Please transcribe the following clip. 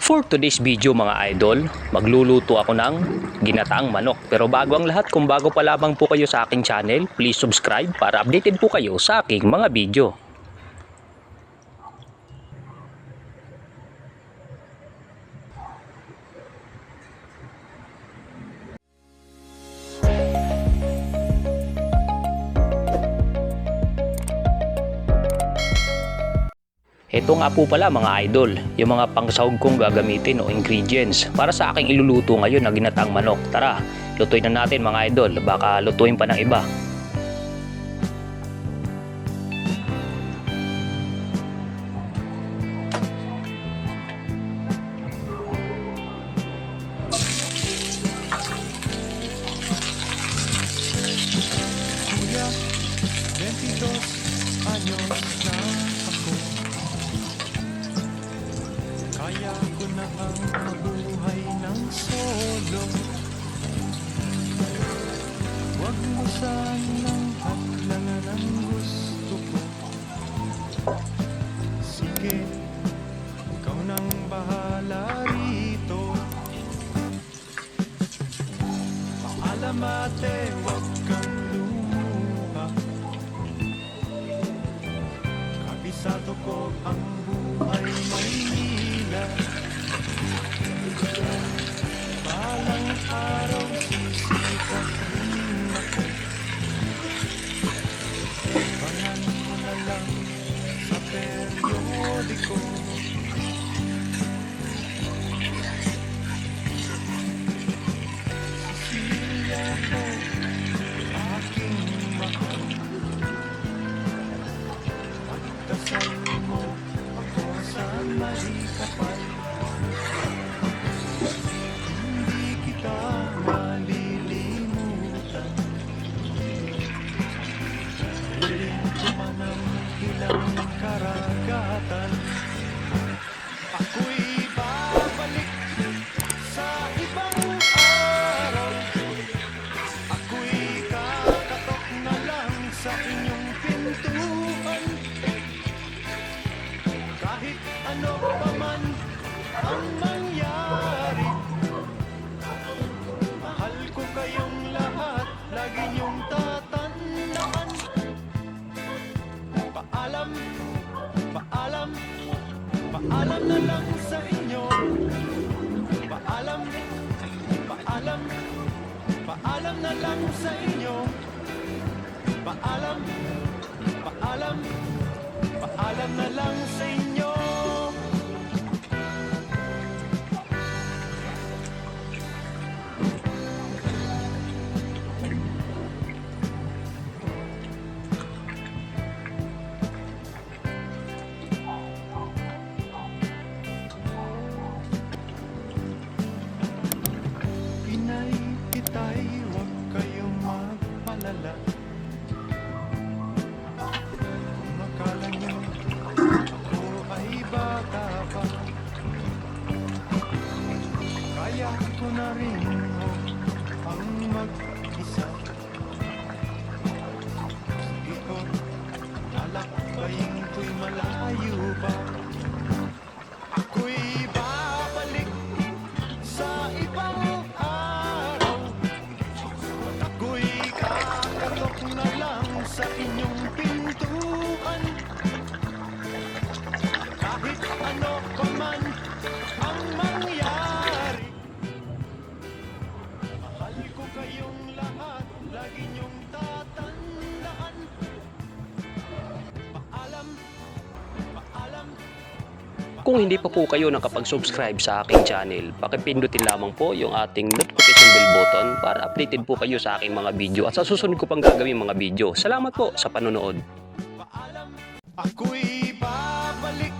For today's video mga idol, magluluto ako ng ginataang manok. Pero bago ang lahat, kung bago pa lamang po kayo sa aking channel, please subscribe para updated po kayo sa aking mga video. Ito nga po pala mga idol, yung mga pangsahog kong gagamitin o ingredients para sa aking iluluto ngayon na ginataang manok. Tara, lutuin na natin mga idol, baka lutuin pa ng iba. Kuya, 22 anyos na ako. Kaya ko na ang mabuhay ng solo. Huwag mo sanang hadlangan ang gusto ko. Sige, ikaw nang bahala rito. Paalam ate, huwag kang lumuha. Kabisado ko ang buhay Maynila. Balang araw sisikat rin ako. Abangan mo na lang sa periodiko. Sisiya ko, aking mahal. Pagdasal mo ako sa may kapal. Hindi kita malilimutan. Huling ko man ang ilang karagatan. Ako'y babalik sa ibang araw. Ako'y kakatok na lang sa inyong pintuan. Kahit ano pa man ang mangyari, mahal ko kayong lahat, lagi niyong tatandaan. Paalam, paalam, paalam na lang sa inyo. Paalam, paalam, paalam na lang sa inyo. Paalam, paalam, paalam na lang sa inyo. Pinay kitay, huwag kayong magpalala. Kung akala nyo ako ay bata pa, kaya ko na rin ang mag-isa. Ikot, lalakbayin ko'y malayo pa. Ako'y babalik sa ibang araw. Ako'y kakatok na lang sa inyong pintuan. Kahit ano pa man ang mangyari, mahal ko kayong lahat, lagi niyong tatandaan. Paalam, paalam. Kung hindi pa po kayo nakapag-subscribe sa aking channel, pakipindutin lamang po yung ating notification bell button para updated po kayo sa aking mga video at sa susunod ko pang gagawin mga video. Salamat po sa panonood. Paalam, ako'y babalik